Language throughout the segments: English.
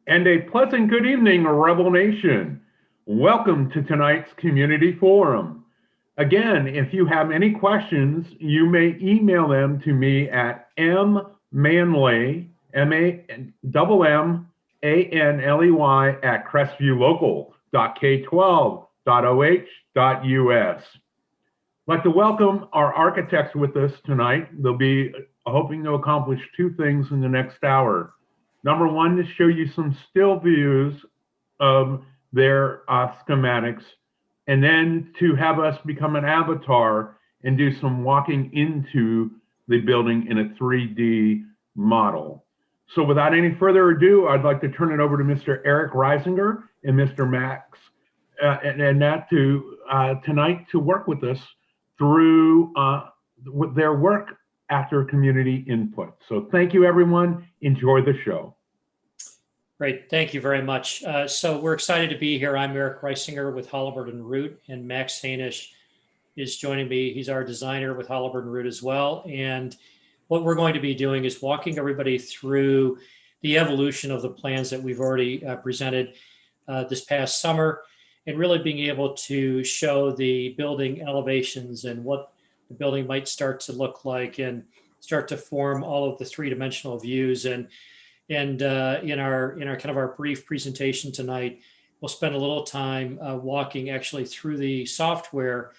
And a pleasant good evening, Rebel Nation. Welcome to tonight's community forum. Again, if you have any questions, you may email them to me at mmanley, M-A-M-M-A-N-L-E-Y at crestview.local.k12.oh.us. I'd like to welcome our architects with us tonight. They'll be hoping to accomplish two things in the next hour. Number one, to show you some still views of their schematics, and then to have us become an avatar and do some walking into the building in a 3D model. So without any further ado, I'd like to turn it over to Mr. Eric Reisinger and Mr. Max and Nat tonight to work with us through with their work after community input. So thank you, everyone. Enjoy the show. Great, thank you very much. So we're excited to be here. I'm Eric Reisinger with Halliburton Root, and Max Hainish is joining me. He's our designer with Halliburton Root as well. And what we're going to be doing is walking everybody through the evolution of the plans that we've already presented this past summer, and really being able to show the building elevations and what the building might start to look like and start to form all of the three-dimensional views. And in our kind of our brief presentation tonight, we'll spend a little time walking actually through the software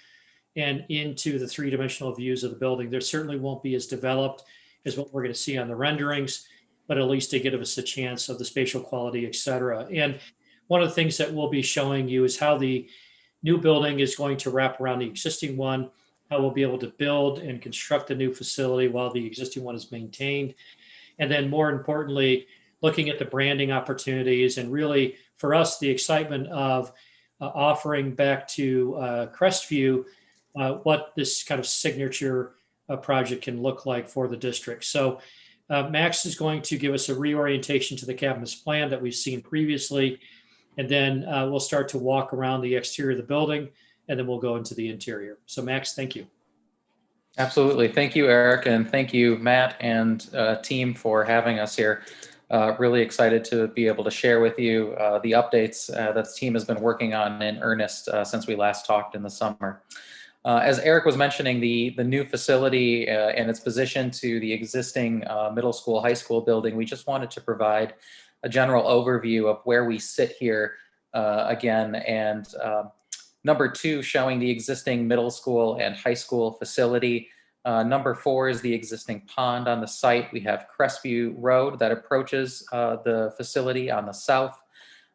and into the three-dimensional views of the building. There certainly won't be as developed as what we're going to see on the renderings, but at least to give us a chance of the spatial quality, et cetera. And one of the things that we'll be showing you is how the new building is going to wrap around the existing one, how we'll be able to build and construct a new facility while the existing one is maintained. And then more importantly, looking at the branding opportunities and really for us, the excitement of offering back to Crestview what this kind of signature project can look like for the district. So Max is going to give us a reorientation to the campus plan that we've seen previously. And then we'll start to walk around the exterior of the building, and then we'll go into the interior. So Max, thank you. Absolutely. Thank you, Eric, and thank you, Matt and team for having us here. Really excited to be able to share with you the updates that the team has been working on in earnest since we last talked in the summer. As Eric was mentioning, the new facility and its position to the existing middle school, high school building, we just wanted to provide a general overview of where we sit here again, and number two, showing the existing middle school and high school facility. Number four is the existing pond on the site. We have Crestview Road that approaches the facility on the south.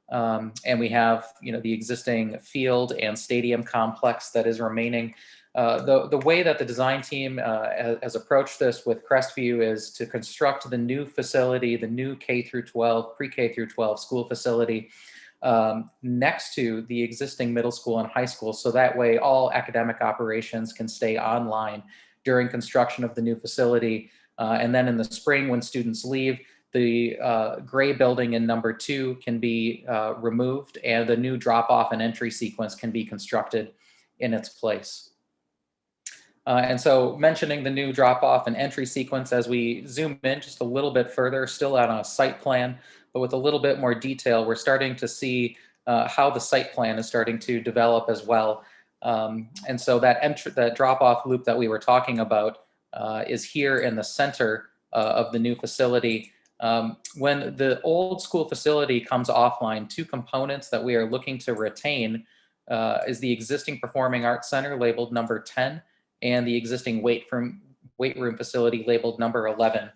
And we have, the existing field and stadium complex that is remaining. The way that the design team has approached this with Crestview is to construct the new facility, the new K through 12, pre-K through 12 school facility next to the existing middle school and high school. So that way all academic operations can stay online during construction of the new facility. And then in the spring when students leave, the gray building in number two can be removed and the new drop-off and entry sequence can be constructed in its place. And so mentioning the new drop-off and entry sequence, as we zoom in just a little bit further, still on a site plan, but with a little bit more detail, we're starting to see how the site plan is starting to develop as well. And so that drop-off loop that we were talking about is here in the center of the new facility. When the old school facility comes offline, two components that we are looking to retain is the existing Performing Arts Center labeled number 10 and the existing weight room facility labeled number 11.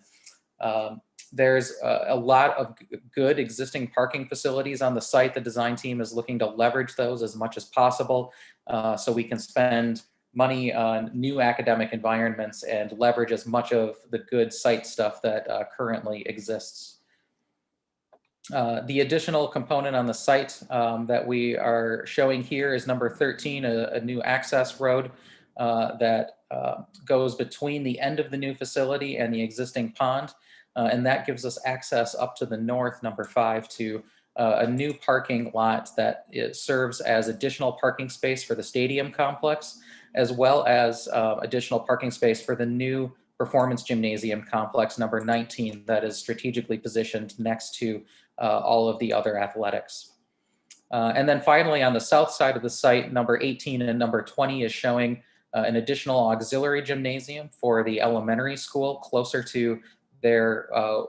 There's a lot of good existing parking facilities on the site. The design team is looking to leverage those as much as possible so we can spend money on new academic environments and leverage as much of the good site stuff that currently exists. The additional component on the site that we are showing here is number 13, a new access road that goes between the end of the new facility and the existing pond. And that gives us access up to the north, number 5, to a new parking lot that serves as additional parking space for the stadium complex, as well as additional parking space for the new performance gymnasium complex, number 19, that is strategically positioned next to all of the other athletics. And then finally, on the south side of the site, number 18 and number 20 is showing an additional auxiliary gymnasium for the elementary school closer to their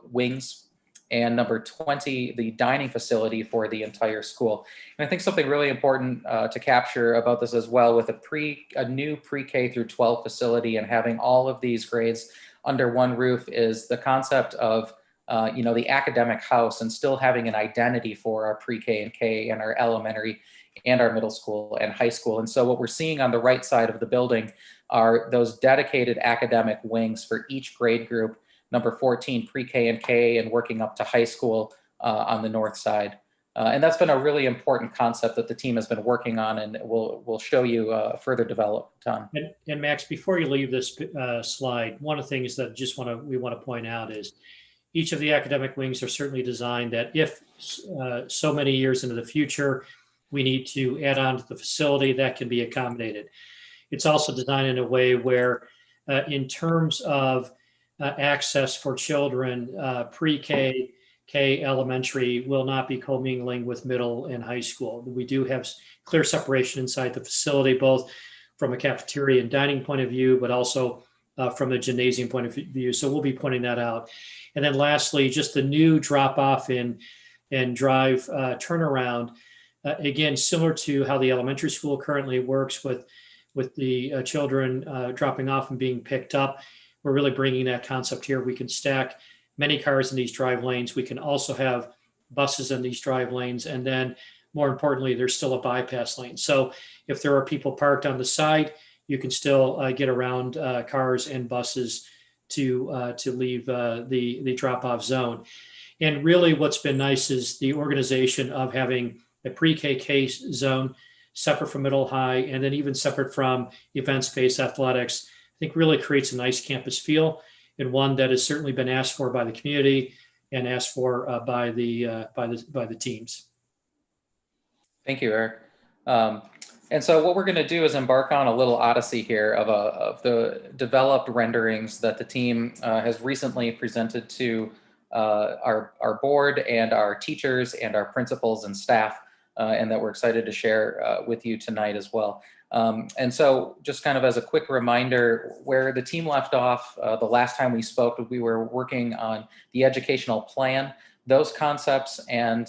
wings, and number 20, the dining facility for the entire school. And I think something really important to capture about this as well, with a new pre-K through 12 facility and having all of these grades under one roof, is the concept of the academic house, and still having an identity for our pre-K and K and our elementary and our middle school and high school. And so what we're seeing on the right side of the building are those dedicated academic wings for each grade group, number 14 pre-K and K, and working up to high school on the north side. And that's been a really important concept that the team has been working on, and we'll show you further developed on. And Max, before you leave this slide, one of the things that we want to point out is each of the academic wings are certainly designed that if so many years into the future, we need to add on to the facility, that can be accommodated. It's also designed in a way where in terms of access for children, pre-K, K elementary will not be commingling with middle and high school. We do have clear separation inside the facility, both from a cafeteria and dining point of view, but also from a gymnasium point of view. So we'll be pointing that out. And then lastly, just the new drop off and drive turnaround. Again, similar to how the elementary school currently works with the children dropping off and being picked up. We're really bringing that concept here. We can stack many cars in these drive lanes. We can also have buses in these drive lanes. And then more importantly, there's still a bypass lane. So if there are people parked on the side, you can still get around cars and buses to leave the drop-off zone. And really what's been nice is the organization of having a pre-K zone separate from middle high, and then even separate from events-based athletics, I think really creates a nice campus feel, and one that has certainly been asked for by the community and asked for by the teams. Thank you, Eric. And so what we're going to do is embark on a little odyssey here of the developed renderings that the team has recently presented to our board and our teachers and our principals and staff, and that we're excited to share with you tonight as well. And so just kind of as a quick reminder, where the team left off the last time we spoke, we were working on the educational plan, those concepts and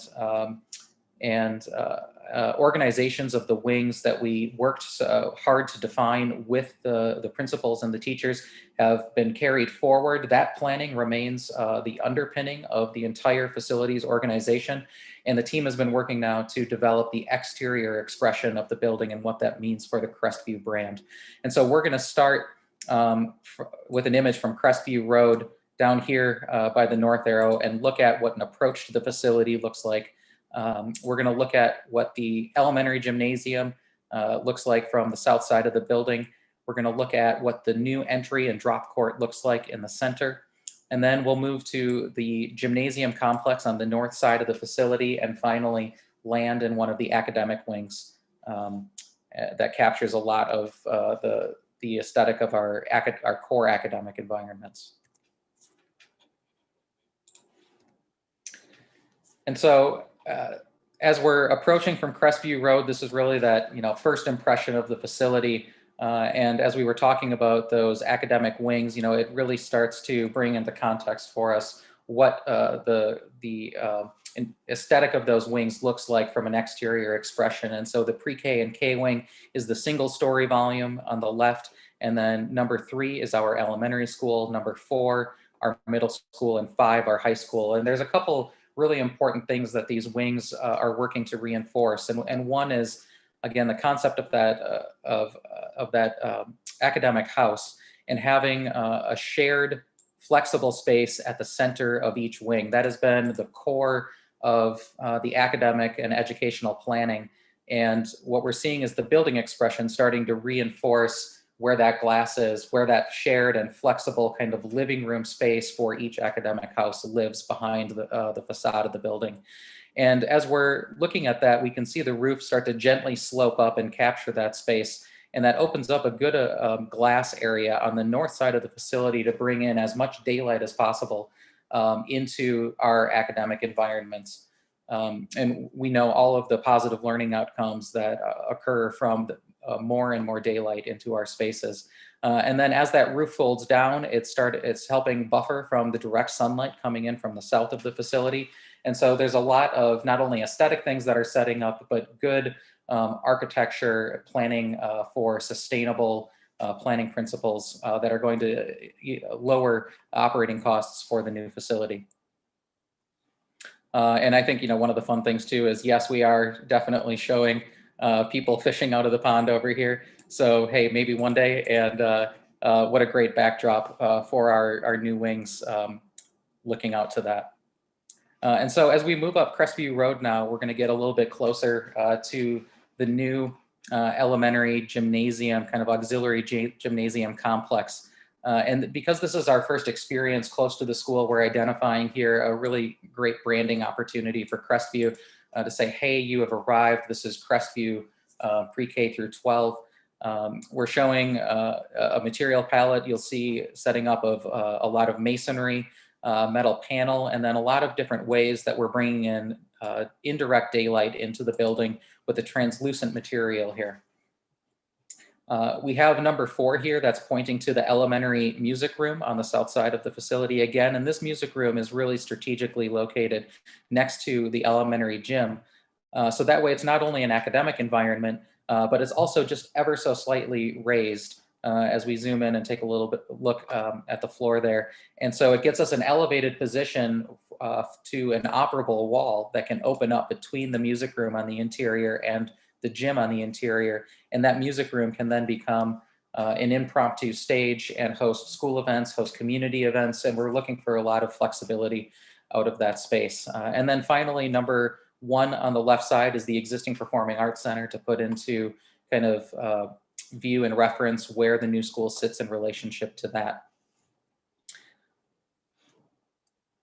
organizations of the wings that we worked so hard to define with the principals and the teachers have been carried forward. That planning remains the underpinning of the entire facilities organization. And the team has been working now to develop the exterior expression of the building and what that means for the Crestview brand. And so we're going to start with an image from Crestview Road down here by the north arrow and look at what an approach to the facility looks like. We're going to look at what the elementary gymnasium looks like from the south side of the building. We're going to look at what the new entry and drop court looks like in the center. And then we'll move to the gymnasium complex on the north side of the facility, and finally land in one of the academic wings that captures a lot of the aesthetic of our core academic environments. And so as we're approaching from Crestview Road, this is really that first impression of the facility. And as we were talking about those academic wings, it really starts to bring into context for us what the aesthetic of those wings looks like from an exterior expression. And so the pre-K and K wing is the single story volume on the left. And then number 3 is our elementary school, number 4, our middle school, and 5, our high school. And there's a couple really important things that these wings are working to reinforce. And one is, again, the concept of that academic house, and having a shared flexible space at the center of each wing. That has been the core of the academic and educational planning. And what we're seeing is the building expression starting to reinforce where that glass is, where that shared and flexible kind of living room space for each academic house lives behind the facade of the building. And as we're looking at that, we can see the roof start to gently slope up and capture that space. And that opens up a good glass area on the north side of the facility to bring in as much daylight as possible into our academic environments. And we know all of the positive learning outcomes that occur from more and more daylight into our spaces. And then as that roof folds down, it's helping buffer from the direct sunlight coming in from the south of the facility. And so there's a lot of not only aesthetic things that are setting up, but good architecture planning for sustainable planning principles that are going to lower operating costs for the new facility. And I think, one of the fun things too is, yes, we are definitely showing people fishing out of the pond over here. So, hey, maybe one day, and what a great backdrop for our new wings looking out to that. And so as we move up Crestview Road now, we're going to get a little bit closer to the new elementary gymnasium, kind of auxiliary gymnasium complex. And because this is our first experience close to the school, we're identifying here a really great branding opportunity for Crestview to say, hey, you have arrived. This is Crestview pre-K through 12. We're showing a material palette you'll see setting up of a lot of masonry, metal panel, and then a lot of different ways that we're bringing in indirect daylight into the building with a translucent material here. We have number 4 here that's pointing to the elementary music room on the south side of the facility again. And this music room is really strategically located next to the elementary gym. So that way it's not only an academic environment, but it's also just ever so slightly raised as we zoom in and take a little bit look at the floor there. And so it gets us an elevated position to an operable wall that can open up between the music room on the interior and the gym on the interior. And that music room can then become an impromptu stage and host school events, host community events. And we're looking for a lot of flexibility out of that space. And then finally, number 1 on the left side is the existing Performing Arts Center to put into kind of view and reference where the new school sits in relationship to that.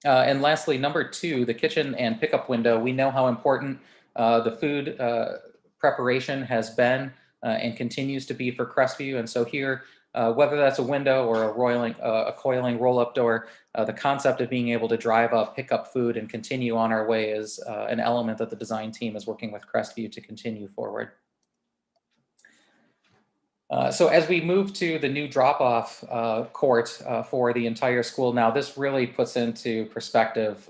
And lastly, number 2, the kitchen and pickup window. We know how important the food preparation has been and continues to be for Crestview. And so here, whether that's a window or a coiling roll-up door, the concept of being able to drive up, pick up food, and continue on our way is an element that the design team is working with Crestview to continue forward. So as we move to the new drop-off court for the entire school now, this really puts into perspective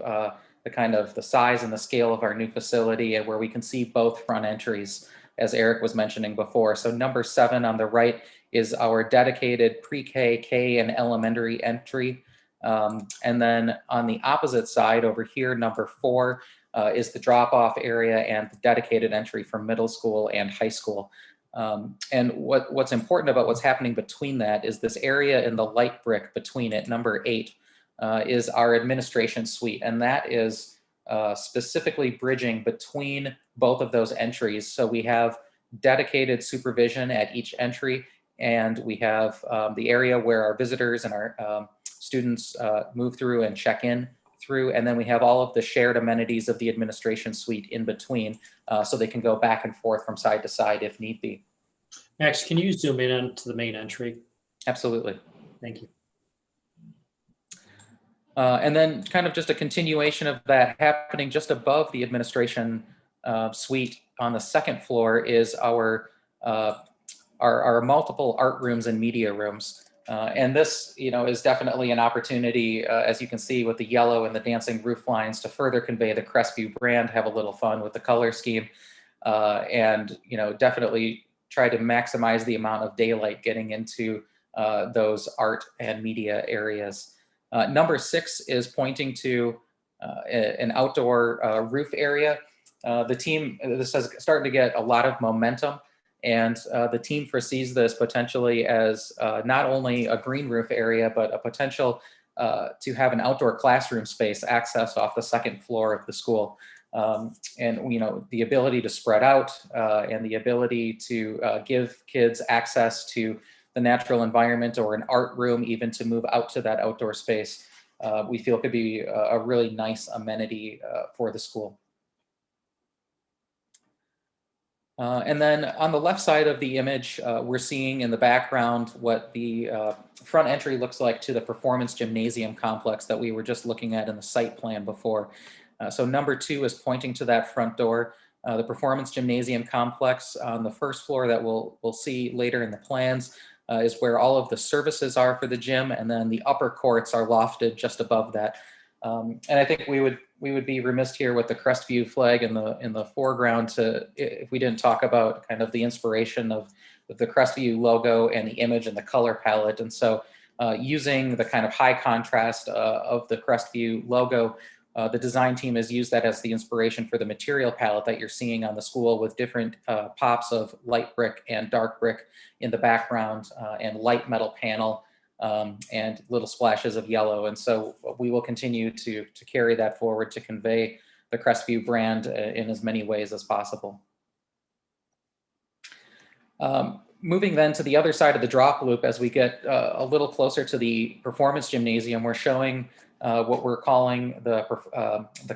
the size and the scale of our new facility, and where we can see both front entries, as Eric was mentioning before. So number 7 on the right is our dedicated pre-K, K, and elementary entry. And then on the opposite side over here, number 4 is the drop-off area and the dedicated entry for middle school and high school. And what's important about what's happening between that is this area in the light brick between it, number 8, is our administration suite. And that is specifically bridging between both of those entries. So we have dedicated supervision at each entry, and we have the area where our visitors and our students move through and check in through, and then we have all of the shared amenities of the administration suite in between, so they can go back and forth from side to side if need be. Max, can you zoom in onto the main entry? Absolutely. Thank you. And then kind of just a continuation of that, happening just above the administration suite on the 2nd floor is our multiple art rooms and media rooms. And this, is definitely an opportunity, as you can see with the yellow and the dancing roof lines, to further convey the Crestview brand, have a little fun with the color scheme, and, definitely try to maximize the amount of daylight getting into those art and media areas. Number 6 is pointing to an outdoor roof area. The team, this is starting to get a lot of momentum, and the team foresees this potentially as not only a green roof area, but a potential to have an outdoor classroom space accessed off the 2nd floor of the school. And the ability to spread out and the ability to give kids access to the natural environment or an art room, even to move out to that outdoor space, we feel could be a really nice amenity for the school. And then on the left side of the image, we're seeing in the background what the front entry looks like to the Performance Gymnasium complex that we were just looking at in the site plan before. So number 2 is pointing to that front door. The Performance Gymnasium complex on the first floor that we'll see later in the plans is where all of the services are for the gym, and then the upper courts are lofted just above that. And I think we would be remiss here with the Crestview flag in the foreground if we didn't talk about kind of the inspiration of the Crestview logo and the image and the color palette. And so using the kind of high contrast of the Crestview logo, the design team has used that as the inspiration for the material palette that you're seeing on the school, with different pops of light brick and dark brick in the background and light metal panel. And little splashes of yellow. And so we will continue to carry that forward to convey the Crestview brand in as many ways as possible. Moving then to the other side of the drop loop, as we get a little closer to the Performance Gymnasium, we're showing what we're calling the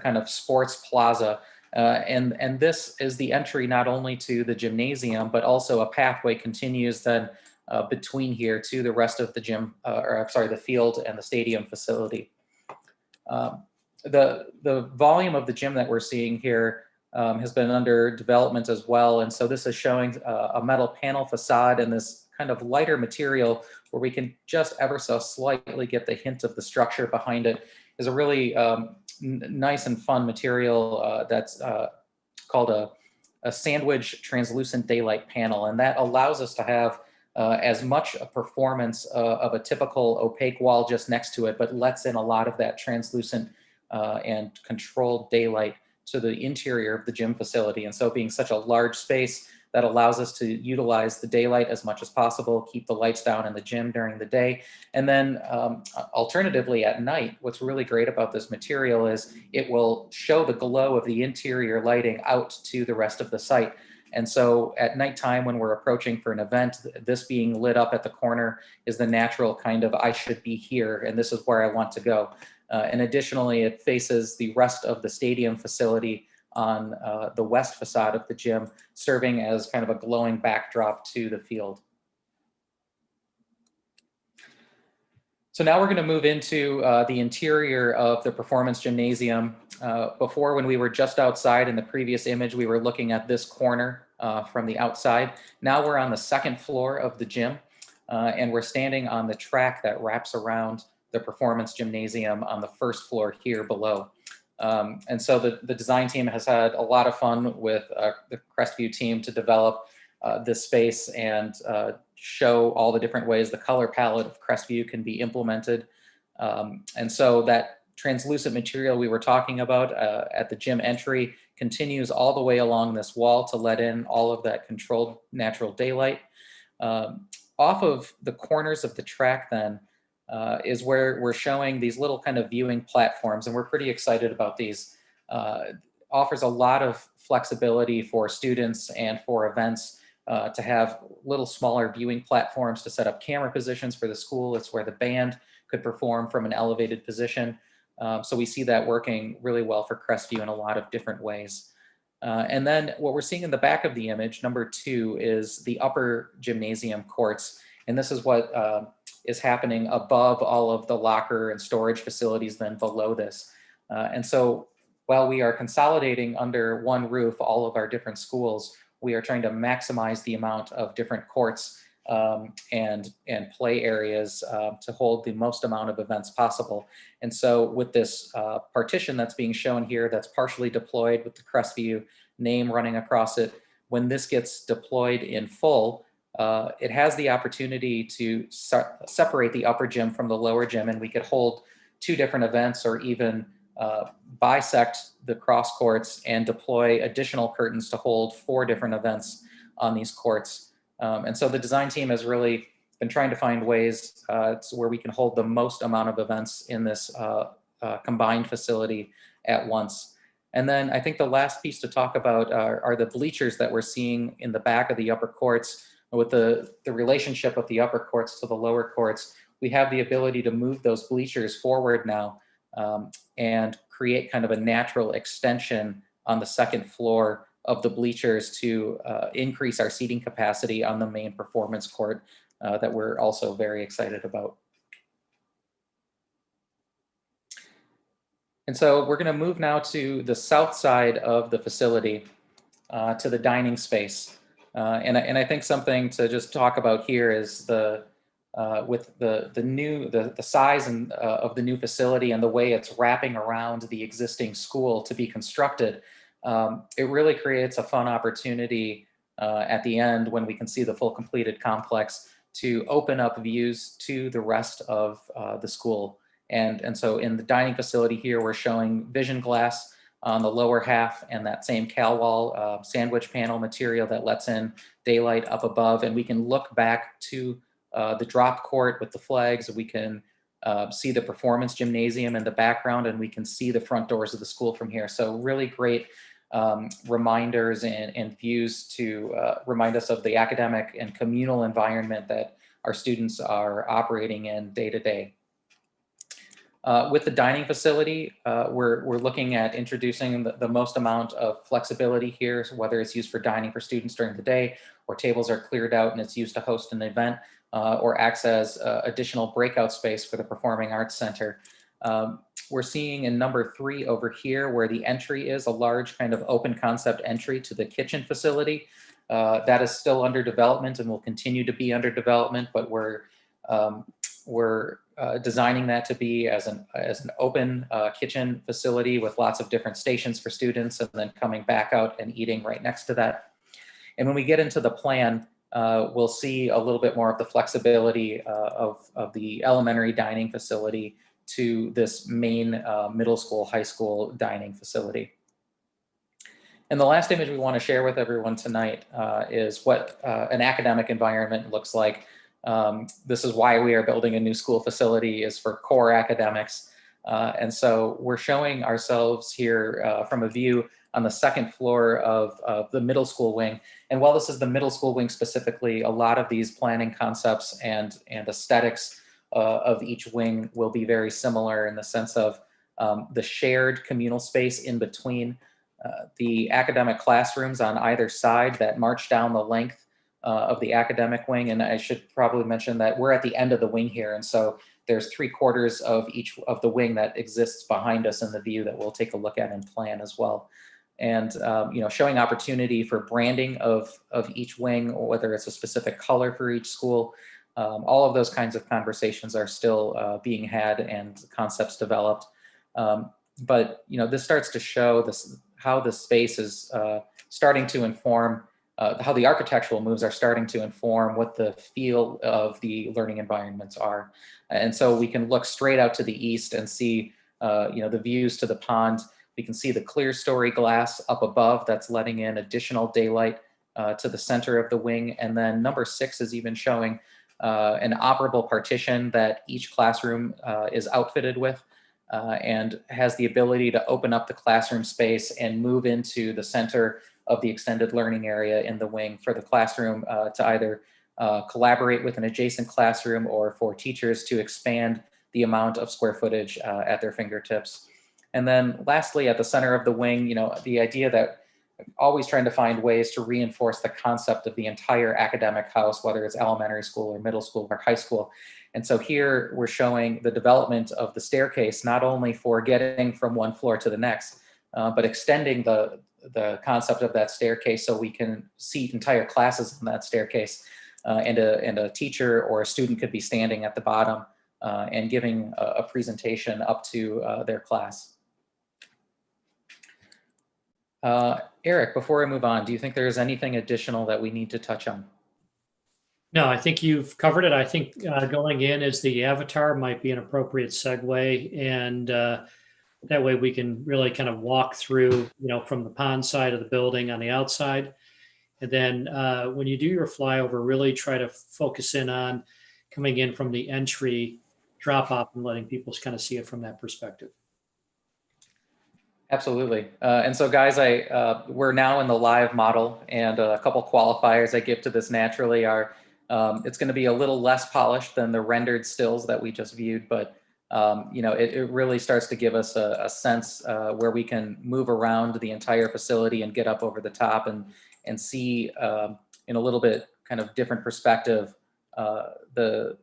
kind of sports plaza. And this is the entry not only to the gymnasium, but also a pathway continues then between here to the rest of the gym, or I'm sorry, the field and the stadium facility. The volume of the gym that we're seeing here has been under development as well. And so this is showing a metal panel facade and this kind of lighter material where we can just ever so slightly get the hint of the structure behind it. Is a really nice and fun material that's called a sandwich translucent daylight panel. And that allows us to have as much a performance of a typical opaque wall just next to it, but lets in a lot of that translucent and controlled daylight to the interior of the gym facility. And so being such a large space, that allows us to utilize the daylight as much as possible, keep the lights down in the gym during the day. And then alternatively at night, what's really great about this material is it will show the glow of the interior lighting out to the rest of the site. And so at nighttime, when we're approaching for an event, this being lit up at the corner is the natural kind of, I should be here, and this is where I want to go. And additionally, it faces the rest of the stadium facility on the west facade of the gym, serving as kind of a glowing backdrop to the field. So now we're going to move into the interior of the Performance Gymnasium. Before, when we were just outside in the previous image, we were looking at this corner from the outside. Now we're on the second floor of the gym, and we're standing on the track that wraps around the Performance Gymnasium on the first floor here below. And so the design team has had a lot of fun with the Crestview team to develop this space and show all the different ways the color palette of Crestview can be implemented. And so that translucent material we were talking about at the gym entry continues all the way along this wall to let in all of that controlled natural daylight. Off of the corners of the track then is where we're showing these little kind of viewing platforms, and we're pretty excited about these. Offers a lot of flexibility for students and for events to have little smaller viewing platforms to set up camera positions for the school. It's where the band could perform from an elevated position. So we see that working really well for Crestview in a lot of different ways. And then what we're seeing in the back of the image, number 2, is the upper gymnasium courts. And this is what is happening above all of the locker and storage facilities then below this. And so while we are consolidating under one roof all of our different schools, we are trying to maximize the amount of different courts and play areas to hold the most amount of events possible. And so with this partition that's being shown here, that's partially deployed with the Crestview name running across it, when this gets deployed in full, it has the opportunity to separate the upper gym from the lower gym, and we could hold 2 different events or even bisect the cross courts and deploy additional curtains to hold 4 different events on these courts. And so the design team has really been trying to find ways where we can hold the most amount of events in this combined facility at once. And then I think the last piece to talk about are the bleachers that we're seeing in the back of the upper courts. With the relationship of the upper courts to the lower courts, we have the ability to move those bleachers forward now and create kind of a natural extension on the second floor of the bleachers to increase our seating capacity on the main performance court that we're also very excited about. And so we're going to move now to the south side of the facility, to the dining space. And I think something to just talk about here is with the size of the new facility and the way it's wrapping around the existing school to be constructed. It really creates a fun opportunity at the end when we can see the full completed complex to open up views to the rest of the school. And so in the dining facility here, we're showing vision glass on the lower half and that same cal wall sandwich panel material that lets in daylight up above. And we can look back to the drop court with the flags. We can see the performance gymnasium in the background, and we can see the front doors of the school from here. So really great reminders and views to remind us of the academic and communal environment that our students are operating in day to day. With the dining facility, we're looking at introducing the most amount of flexibility here, so whether it's used for dining for students during the day, or tables are cleared out and it's used to host an event, or acts as additional breakout space for the Performing Arts Center. We're seeing in number 3 over here where the entry is a large kind of open concept entry to the kitchen facility. That is still under development and will continue to be under development, but we're designing that to be as an open kitchen facility with lots of different stations for students, and then coming back out and eating right next to that. And when we get into the plan, we'll see a little bit more of the flexibility of the elementary dining facility to this main middle school, high school dining facility. And the last image we want to share with everyone tonight is what an academic environment looks like. This is why we are building a new school facility, is for core academics. And so we're showing ourselves here from a view on the second floor of the middle school wing. And while this is the middle school wing specifically, a lot of these planning concepts and aesthetics of each wing will be very similar in the sense of the shared communal space in between the academic classrooms on either side that march down the length of the academic wing. And I should probably mention that we're at the end of the wing here. And so there's 3/4 of each of the wing that exists behind us in the view that we'll take a look at and plan as well. And showing opportunity for branding of each wing, whether it's a specific color for each school. All of those kinds of conversations are still being had and concepts developed. But this starts to show how the space is starting to inform, how the architectural moves are starting to inform what the feel of the learning environments are. And so we can look straight out to the east and see the views to the pond. We can see the clear story glass up above that's letting in additional daylight to the center of the wing. And then number 6 is even showing an operable partition that each classroom is outfitted with and has the ability to open up the classroom space and move into the center of the extended learning area in the wing for the classroom to either collaborate with an adjacent classroom or for teachers to expand the amount of square footage at their fingertips. And then lastly, at the center of the wing, the idea that always trying to find ways to reinforce the concept of the entire academic house, whether it's elementary school or middle school or high school. And so here we're showing the development of the staircase, not only for getting from one floor to the next, but extending the concept of that staircase so we can seat entire classes on that staircase. And a teacher or a student could be standing at the bottom and giving a presentation up to their class. Eric, before I move on, do you think there's anything additional that we need to touch on? No, I think you've covered it. I think going in as the avatar might be an appropriate segue. And that way we can really kind of walk through, from the pond side of the building on the outside. And then when you do your flyover, really try to focus in on coming in from the entry drop off and letting people kind of see it from that perspective. Absolutely. And so guys, we're now in the live model, and a couple qualifiers I give to this naturally are it's going to be a little less polished than the rendered stills that we just viewed, but it really starts to give us a sense where we can move around the entire facility and get up over the top and see in a little bit kind of different perspective the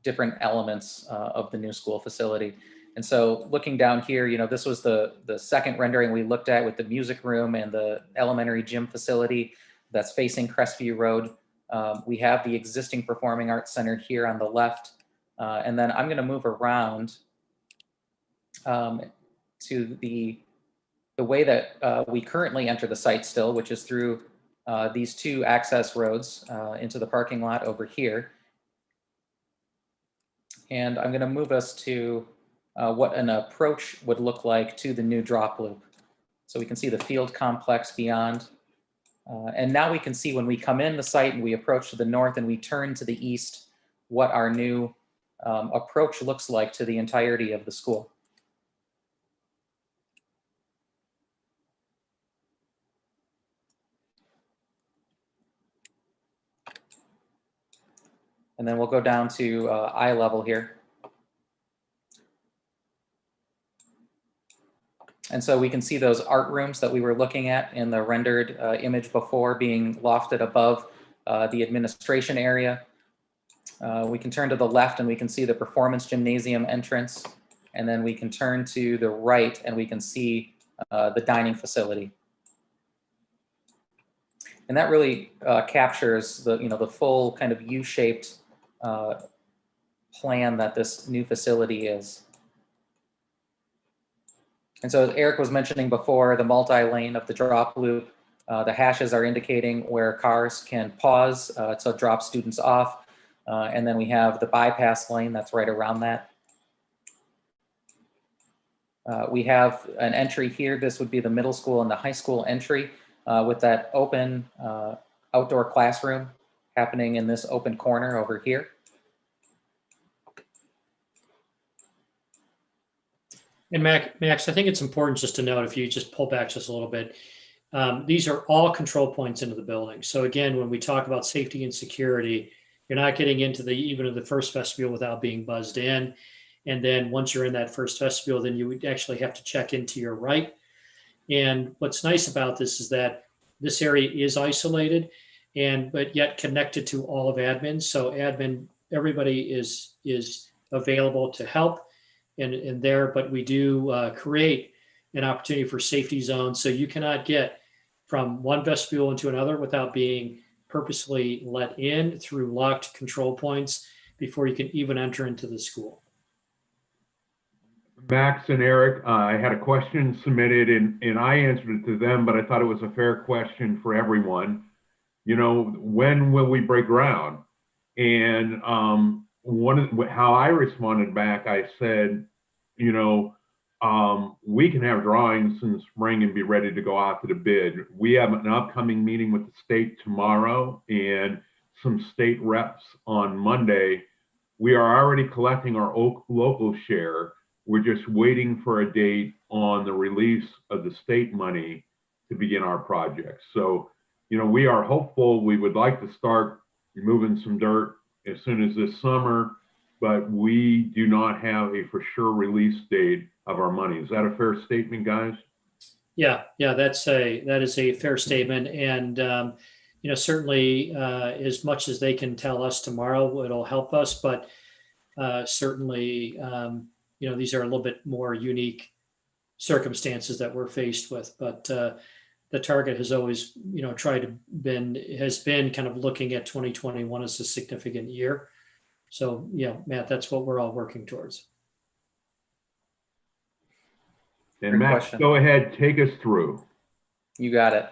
different elements of the new school facility. And so looking down here, this was the second rendering we looked at with the music room and the elementary gym facility that's facing Crestview Road. We have the existing Performing Arts Center here on the left. And then I'm going to move around to the way that we currently enter the site still, which is through these two access roads into the parking lot over here. And I'm going to move us to what an approach would look like to the new drop loop. So we can see the field complex beyond. And now we can see when we come in the site and we approach to the north and we turn to the east, what our new approach looks like to the entirety of the school. And then we'll go down to eye level here. And so we can see those art rooms that we were looking at in the rendered image before being lofted above the administration area. We can turn to the left and we can see the performance gymnasium entrance. And then we can turn to the right and we can see the dining facility. And that really captures the full kind of U-shaped plan that this new facility is. And so as Eric was mentioning before, the multi-lane of the drop loop, the hashes are indicating where cars can pause to drop students off. And then we have the bypass lane that's right around that. We have an entry here. This would be the middle school and the high school entry with that open outdoor classroom happening in this open corner over here. And Max, I think it's important just to note, if you just pull back just a little bit, these are all control points into the building. So again, when we talk about safety and security, you're not getting into even the first vestibule without being buzzed in. And then once you're in that first vestibule, then you would actually have to check into your right. And what's nice about this is that this area is isolated, but yet connected to all of admin. So admin, everybody is available to help in there, but we do create an opportunity for safety zones. So you cannot get from one vestibule into another without being purposely let in through locked control points before you can even enter into the school. Max and Eric, I had a question submitted and I answered it to them, but I thought it was a fair question for everyone. When will we break ground? And how I responded back, I said, we can have drawings in the spring and be ready to go out to the bid. We have an upcoming meeting with the state tomorrow and some state reps on Monday. We are already collecting our local share. We're just waiting for a date on the release of the state money to begin our project. So, we are hopeful. We would like to start moving some dirt as soon as this summer, but we do not have a for sure release date of our money. Is that a fair statement, guys? Yeah, that is a fair statement. And, certainly as much as they can tell us tomorrow, it'll help us, but certainly, these are a little bit more unique circumstances that we're faced with, but the target has always, has been kind of looking at 2021 as a significant year. So yeah, Matt, that's what we're all working towards. And Matt, go ahead, take us through. You got it.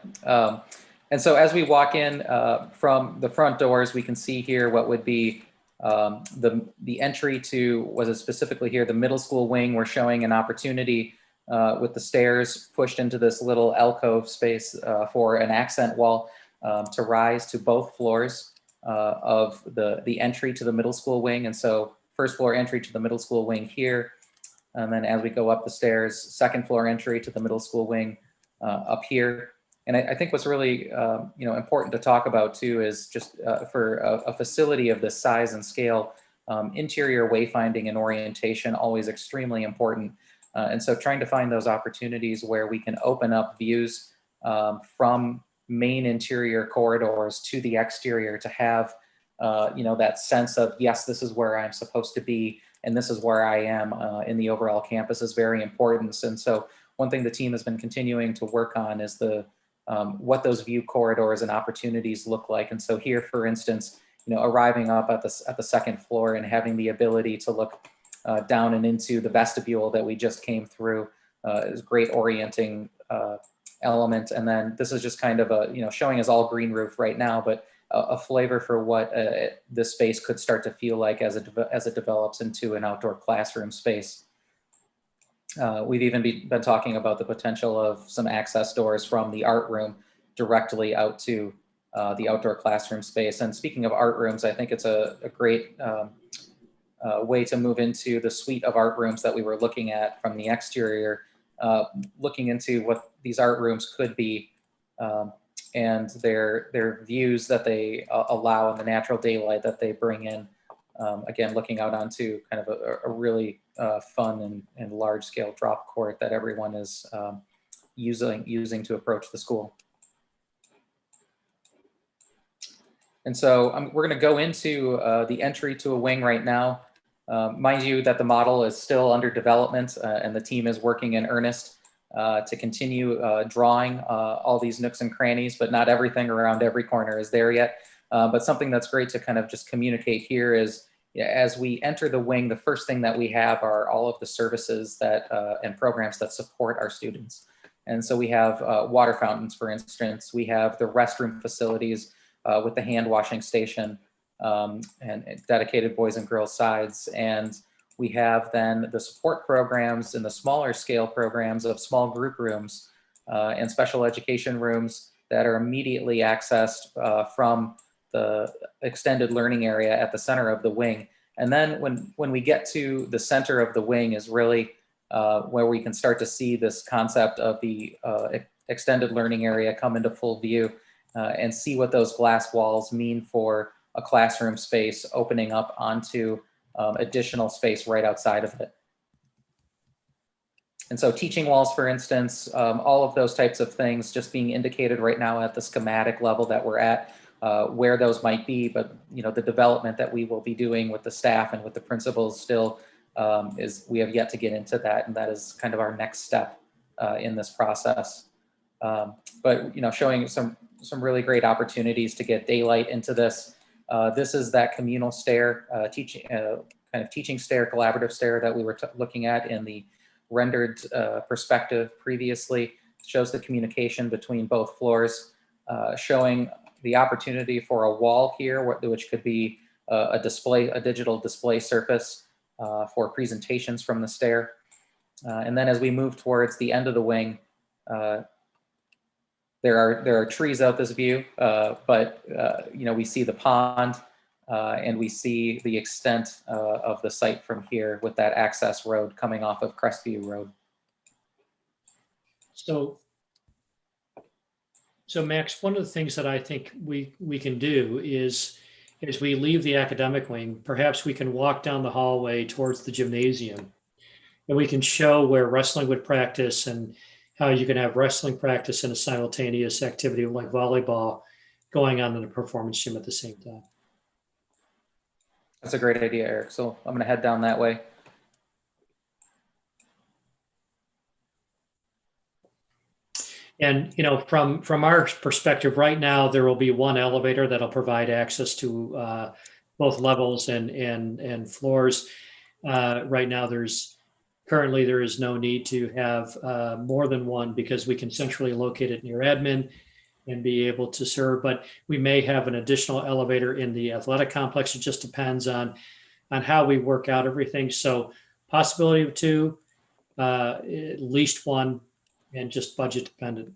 And so as we walk in from the front doors, we can see here what would be the entry to, was it specifically here, the middle school wing. We're showing an opportunity with the stairs pushed into this little alcove space for an accent wall to rise to both floors of the entry to the middle school wing. And so first floor entry to the middle school wing here. And then as we go up the stairs, second floor entry to the middle school wing up here. And I think what's really important to talk about too is just for a facility of this size and scale, Interior wayfinding and orientation, always extremely important. And so trying to find those opportunities where we can open up views from main interior corridors to the exterior to have that sense of, yes, this is where I'm supposed to be, and this is where I am in the overall campus is very important. And so one thing the team has been continuing to work on is what those view corridors and opportunities look like. And so here, for instance, arriving up at the second floor and having the ability to look down and into the vestibule that we just came through is a great orienting element. And then this is just kind of showing us all green roof right now, but a flavor for what this space could start to feel like as it develops into an outdoor classroom space. We've even been talking about the potential of some access doors from the art room directly out to the outdoor classroom space. And speaking of art rooms, I think it's a great way to move into the suite of art rooms that we were looking at from the exterior, looking into what these art rooms could be and their views that they allow and the natural daylight that they bring in. Again, looking out onto kind of a really fun and large scale drop court that everyone is using to approach the school. And so we're going to go into the entry to a wing right now. Mind you that the model is still under development and the team is working in earnest to continue drawing all these nooks and crannies, but not everything around every corner is there yet. But something that's great to kind of just communicate here is as we enter the wing, the first thing that we have are all of the services that and programs that support our students. And so we have water fountains, for instance. We have the restroom facilities with the hand washing station and dedicated boys and girls sides. And we have then the support programs and the smaller scale programs of small group rooms and special education rooms that are immediately accessed from the extended learning area at the center of the wing. And then when we get to the center of the wing is really where we can start to see this concept of the extended learning area come into full view and see what those glass walls mean for a classroom space opening up onto additional space right outside of it. And so teaching walls, for instance, all of those types of things just being indicated right now at the schematic level that we're at, where those might be, but the development that we will be doing with the staff and with the principals still is we have yet to get into that, and that is kind of our next step in this process. But showing some really great opportunities to get daylight into this. This is that communal stair, kind of teaching stair, collaborative stair that we were looking at in the rendered perspective previously. It shows the communication between both floors, showing the opportunity for a wall here, which could be a digital display surface for presentations from the stair. And then as we move towards the end of the wing, there are trees out this view, but we see the pond and we see the extent of the site from here with that access road coming off of Crestview Road. So Max, one of the things that I think we can do is as we leave the academic wing, perhaps we can walk down the hallway towards the gymnasium and we can show where wrestling would practice and how you can have wrestling practice and a simultaneous activity like volleyball going on in the performance gym at the same time. That's a great idea, Eric. So I'm going to head down that way. And from our perspective right now, there will be one elevator that'll provide access to both levels and floors. Right now, currently there is no need to have more than one because we can centrally locate it near admin and be able to serve. But we may have an additional elevator in the athletic complex. It just depends on how we work out everything. So possibility of two, at least one, and just budget dependent.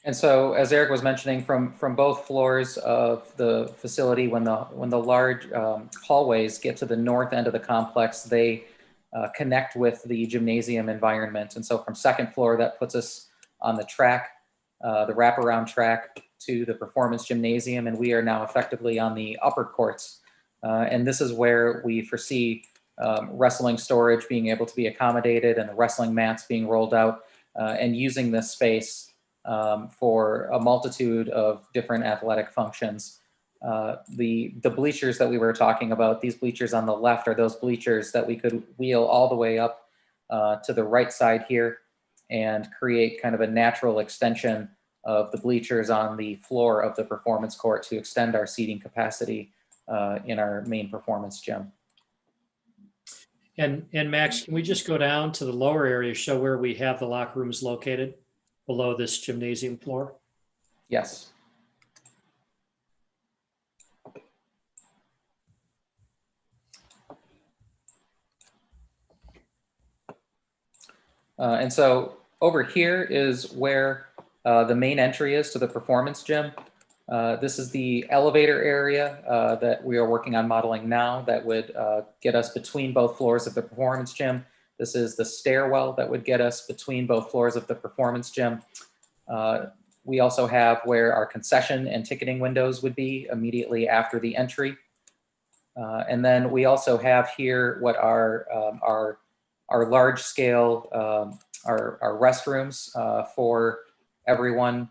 And so, as Eric was mentioning, from both floors of the facility, when the large hallways get to the north end of the complex, they connect with the gymnasium environment. And so, from second floor, that puts us on the track, the wraparound track to the performance gymnasium, and we are now effectively on the upper courts And this is where we foresee wrestling storage being able to be accommodated and the wrestling mats being rolled out, and using this space for a multitude of different athletic functions. The bleachers that we were talking about, these bleachers on the left are those bleachers that we could wheel all the way up to the right side here and create kind of a natural extension of the bleachers on the floor of the performance court to extend our seating capacity in our main performance gym. And Max, can we just go down to the lower area, show where we have the locker rooms located below this gymnasium floor? Yes. And so over here is where the main entry is to the performance gym. This is the elevator area that we are working on modeling now that would get us between both floors of the performance gym. This is the stairwell that would get us between both floors of the performance gym. We also have where our concession and ticketing windows would be immediately after the entry. And then we also have here what are our large scale, our restrooms for everyone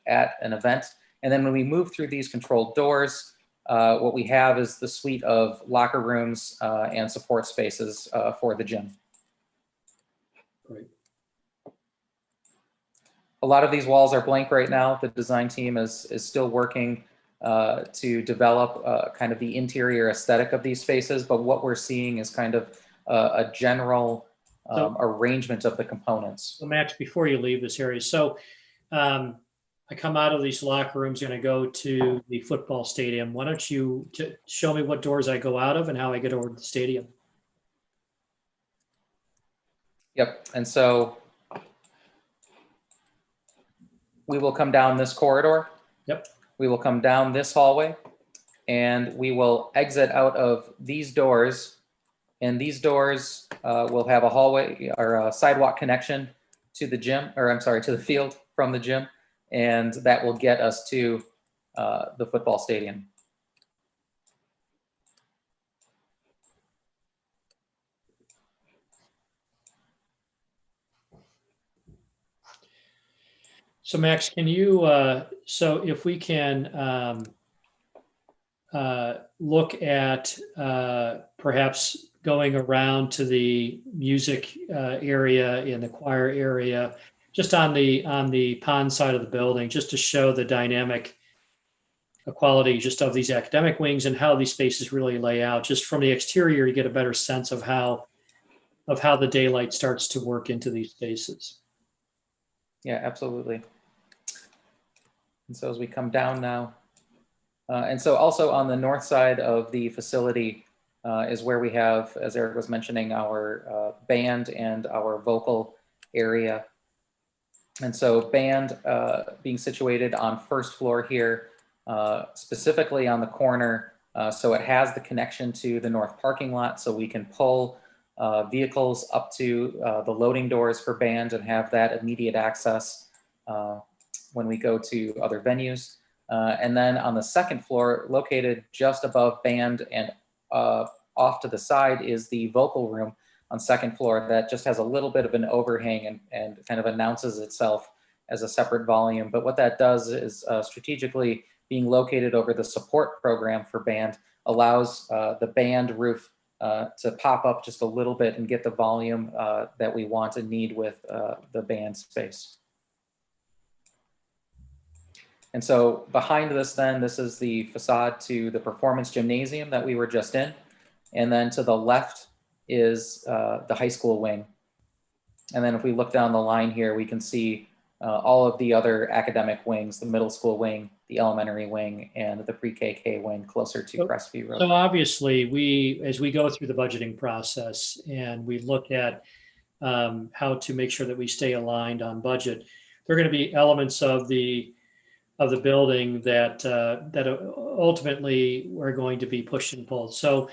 at an event. And then when we move through these controlled doors, what we have is the suite of locker rooms and support spaces for the gym. Great. A lot of these walls are blank right now. The design team is still working to develop kind of the interior aesthetic of these spaces, but what we're seeing is kind of a general arrangement of the components. So Max, before you leave this area, so I come out of these locker rooms, going to go to the football stadium. Why don't you show me what doors I go out of and how I get over to the stadium? Yep, and so we will come down this corridor. Yep. We will come down this hallway, and we will exit out of these doors. And these doors will have a hallway or a sidewalk connection to the gym, or I'm sorry, to the field from the gym. And that will get us to the football stadium. So Max, can you, so if we can look at perhaps going around to the music area and the choir area, just on the pond side of the building, just to show the dynamic quality just of these academic wings and how these spaces really lay out. Just from the exterior, you get a better sense of how the daylight starts to work into these spaces. Yeah, absolutely. And so as we come down now, and so also on the north side of the facility is where we have, as Eric was mentioning, our band and our vocal area. And so band being situated on first floor here, specifically on the corner. So it has the connection to the north parking lot, so we can pull vehicles up to the loading doors for band and have that immediate access when we go to other venues. And then on the second floor, located just above band and off to the side is the vocal room on second floor that just has a little bit of an overhang and kind of announces itself as a separate volume. But what that does is strategically being located over the support program for band allows the band roof to pop up just a little bit and get the volume that we want and need with the band space. And so behind this then, this is the facade to the performance gymnasium that we were just in. And then to the left is the high school wing. And then if we look down the line here, we can see all of the other academic wings, the middle school wing, the elementary wing, and the pre-KK wing closer to Crestview Road. So obviously, as we go through the budgeting process and we look at how to make sure that we stay aligned on budget, there are going to be elements of the building that ultimately we're going to be pushed and pulled. So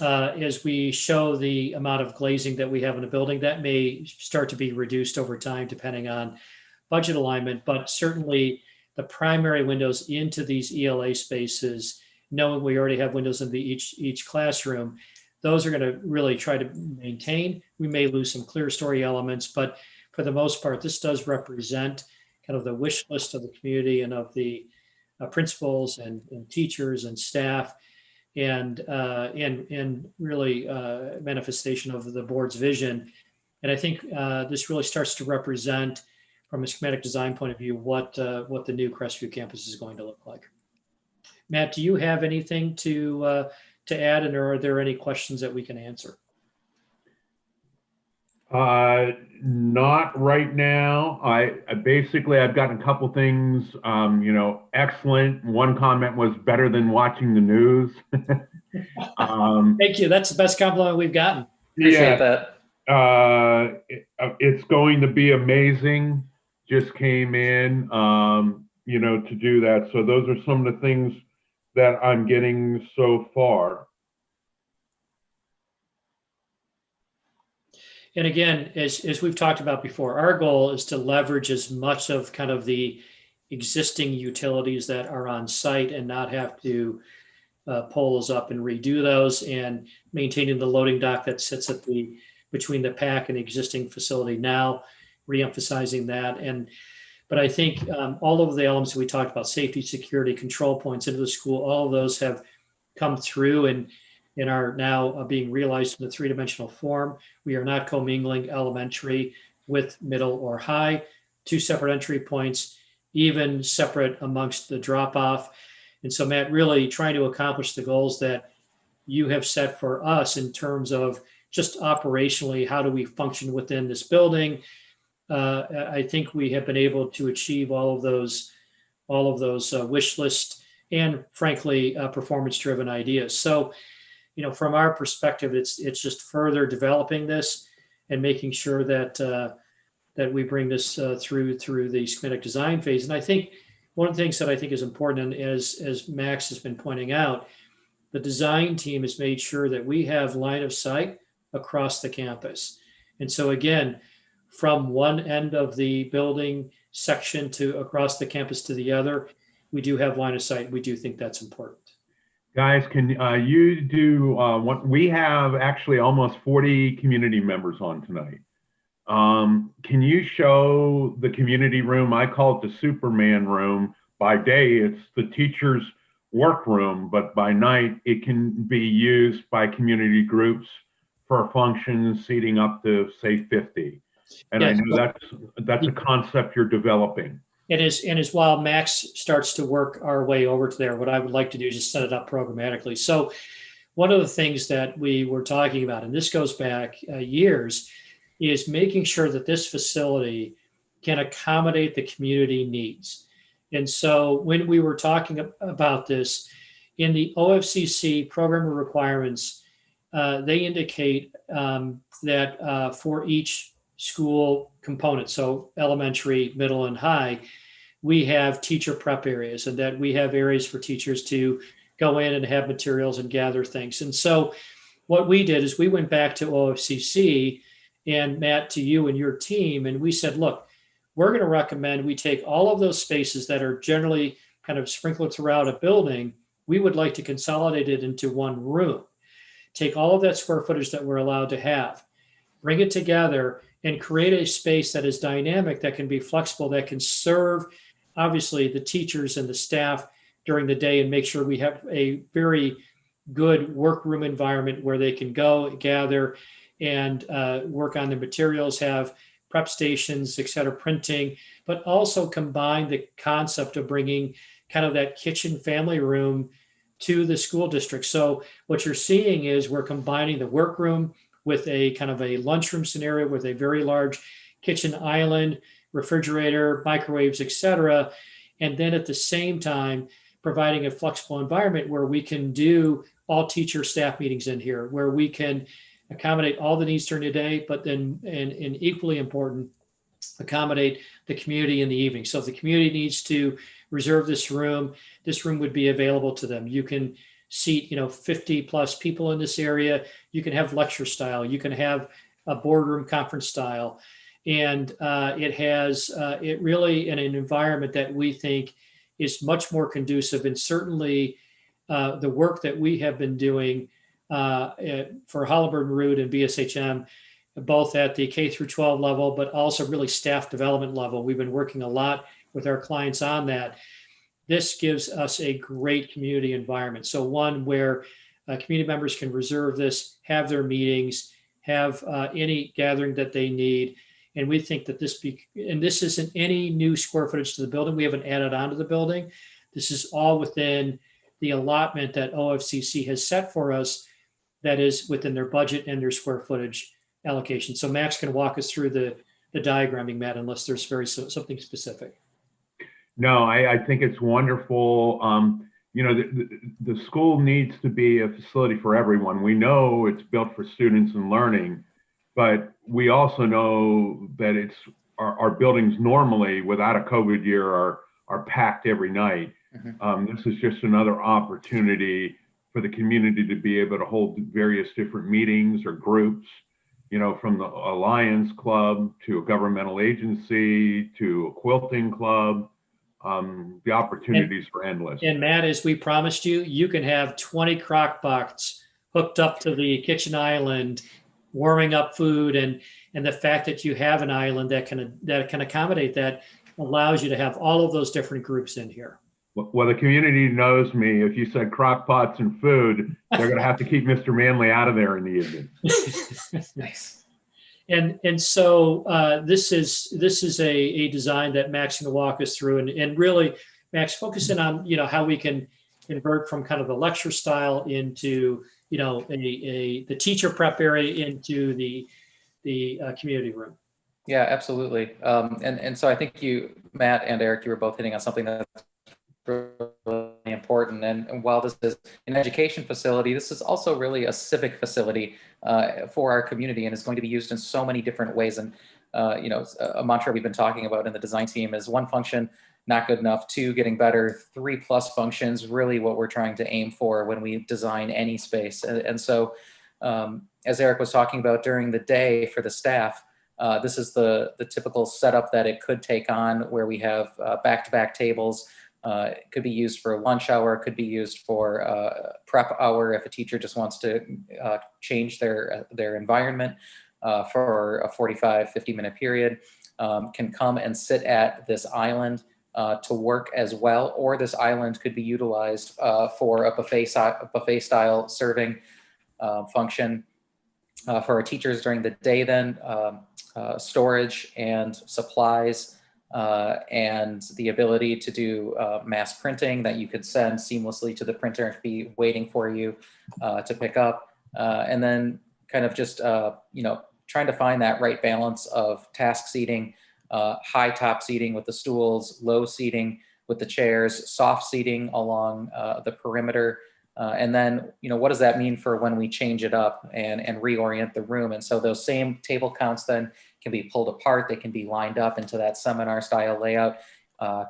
as we show the amount of glazing that we have in the building, that may start to be reduced over time depending on budget alignment, but certainly the primary windows into these ELA spaces knowing we already have windows in each classroom. Those are going to really try to maintain. We may lose some clear story elements, but for the most part, this does represent kind of the wish list of the community and of the principals and teachers and staff, and really manifestation of the board's vision. And I think this really starts to represent, from a schematic design point of view, what the new Crestview campus is going to look like. Matt, do you have anything to add, and are there any questions that we can answer? Not right now. I've gotten a couple things, excellent. One comment was better than watching the news. Thank you. That's the best compliment we've gotten. Appreciate that. It's going to be amazing. Just came in, to do that. So those are some of the things that I'm getting so far. And again, as we've talked about before, our goal is to leverage as much of kind of the existing utilities that are on site and not have to pull those up and redo those, and maintaining the loading dock that sits at between the PAC and the existing facility now, reemphasizing that. But I think all of the elements that we talked about, safety, security, control points into the school, all of those have come through and are now being realized in a three-dimensional form. We are not commingling elementary with middle or high, two separate entry points, even separate amongst the drop-off. And so, Matt, really trying to accomplish the goals that you have set for us in terms of just operationally, how do we function within this building? I think we have been able to achieve all of those wish list and, frankly, performance-driven ideas. So, from our perspective, it's just further developing this and making sure that we bring this through the schematic design phase. And I think one of the things that I think is important, and as Max has been pointing out, the design team has made sure that we have line of sight across the campus. And so again, from one end of the building section to across the campus to the other, we do have line of sight. We do think that's important. Guys, can you do what we have actually almost 40 community members on tonight. Can you show the community room? I call it the Superman room. By day, it's the teacher's workroom, but by night, it can be used by community groups for functions seating up to, say, 50. And yes, I know that's a concept you're developing. It is, and as while Max starts to work our way over to there, what I would like to do is just set it up programmatically. So one of the things that we were talking about, and this goes back years, is making sure that this facility can accommodate the community needs. And so when we were talking about this, in the OFCC program requirements, they indicate that for each school component, so elementary, middle, and high, we have teacher prep areas, and that we have areas for teachers to go in and have materials and gather things. And so what we did is we went back to OFCC and Matt, to you and your team, and we said, look, we're going to recommend we take all of those spaces that are generally kind of sprinkled throughout a building. We would like to consolidate it into one room, take all of that square footage that we're allowed to have, bring it together, and create a space that is dynamic, that can be flexible, that can serve, obviously, the teachers and the staff during the day, and make sure we have a very good workroom environment where they can go, gather, and work on the materials, have prep stations, et cetera, printing, but also combine the concept of bringing kind of that kitchen family room to the school district. So what you're seeing is we're combining the workroom with a kind of a lunchroom scenario with a very large kitchen island, refrigerator, microwaves, et cetera. And then at the same time, providing a flexible environment where we can do all teacher staff meetings in here, where we can accommodate all the needs during the day, but then, and equally important, accommodate the community in the evening. So if the community needs to reserve this room would be available to them. You can seat 50 plus people in this area. You can have lecture style, you can have a boardroom conference style, and it has it really in an environment that we think is much more conducive, and certainly the work that we have been doing for Halliburton Root and BSHM, both at the K through 12 level, but also really staff development level. We've been working a lot with our clients on that. This gives us a great community environment. So one where community members can reserve this, have their meetings, have any gathering that they need. And we think that this isn't any new square footage to the building. We haven't added on to the building. This is all within the allotment that OFCC has set for us, that is within their budget and their square footage allocation. So Max can walk us through the diagramming, Matt, unless there's something specific. No, I think it's wonderful. You know, the school needs to be a facility for everyone. We know it's built for students and learning, but we also know that it's our buildings normally, without a COVID year, are packed every night. Mm-hmm. This is just another opportunity for the community to be able to hold various different meetings or groups, you know, from the Alliance Club to a governmental agency to a quilting club. The opportunities are endless. And Matt, as we promised you, you can have 20 crock pots hooked up to the kitchen island, warming up food, and the fact that you have an island that can accommodate that allows you to have all of those different groups in here. Well, the community knows me. If you said crock pots and food, they're going to have to keep Mr. Manley out of there in the evening. Nice. And so this is a design that Max can walk us through, and really, Max, focusing on, you know, how we can convert from kind of the lecture style into, you know, the teacher prep area into the community room. Yeah, absolutely. And so I think you, Matt and Eric, you were both hitting on something that's really important. And while this is an education facility, this is also really a civic facility for our community, and is going to be used in so many different ways. And you know, a mantra we've been talking about in the design team is 1 function, not good enough; 2, getting better; 3+ functions, really what we're trying to aim for when we design any space. And so, as Eric was talking about during the day for the staff, this is the typical setup that it could take on, where we have back-to-back tables. It could be used for lunch hour, could be used for prep hour if a teacher just wants to change their environment for a 45, 50-minute period, can come and sit at this island to work as well. Or this island could be utilized for a buffet-style serving function for our teachers during the day then, storage and supplies, and the ability to do mass printing that you could send seamlessly to the printer and be waiting for you to pick up. And then kind of just, you know, trying to find that right balance of task seating, high top seating with the stools, low seating with the chairs, soft seating along the perimeter. And then, you know, what does that mean for when we change it up and reorient the room? And so those same table counts then can be pulled apart. They can be lined up into that seminar style layout.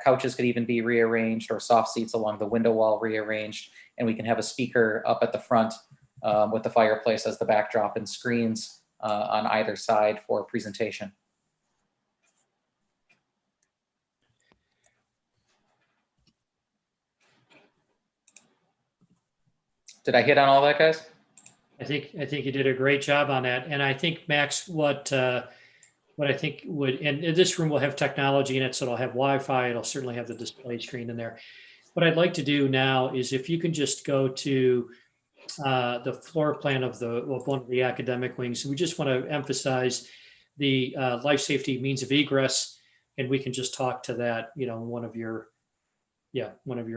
Couches could even be rearranged, or soft seats along the window wall rearranged. And we can have a speaker up at the front with the fireplace as the backdrop, and screens on either side for presentation. Did I hit on all that, guys? I think you did a great job on that. And I think, Max, what I think would, and this room will have technology in it, so it'll have Wi-Fi, it'll certainly have the display screen in there. What I'd like to do now is, if you can just go to the floor plan of one of the academic wings. We just want to emphasize the life safety means of egress, and we can just talk to that, you know, one of your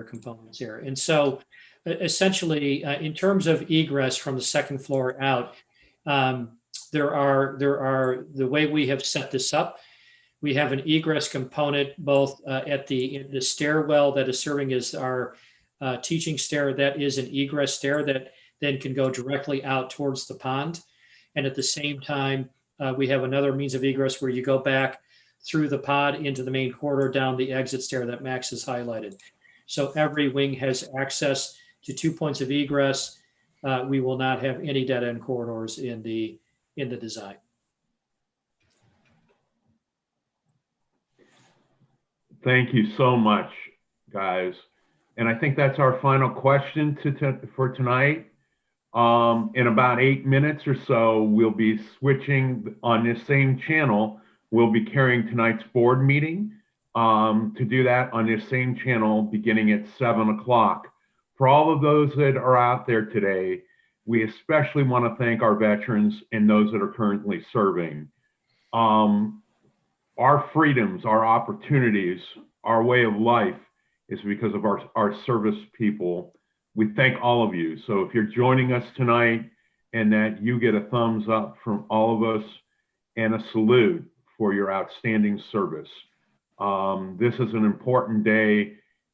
components here. And so essentially, in terms of egress from the second floor out, there are the way we have set this up. We have an egress component both at the stairwell that is serving as our teaching stair. That is an egress stair that then can go directly out towards the pond. And at the same time, we have another means of egress where you go back through the pod into the main corridor down the exit stair that Max has highlighted. So every wing has access to 2 points of egress. We will not have any dead end corridors in the design. Thank you so much, guys. And I think that's our final question for tonight. In about 8 minutes or so, we'll be switching on this same channel. We'll be carrying tonight's board meeting to do that on this same channel beginning at 7 o'clock. For all of those that are out there today, we especially want to thank our veterans and those that are currently serving. Our freedoms, our opportunities, our way of life is because of our service people. We thank all of you. So if you're joining us tonight, and that you get a thumbs up from all of us and a salute for your outstanding service. This is an important day,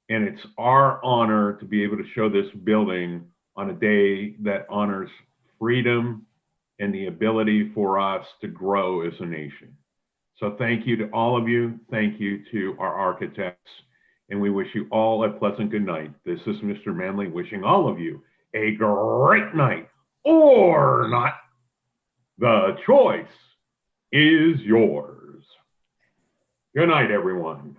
and it's our honor to be able to show this building on a day that honors freedom and the ability for us to grow as a nation. So thank you to all of you. Thank you to our architects. And we wish you all a pleasant good night. This is Mr. Manley wishing all of you a great night, or not. The choice is yours. Good night, everyone.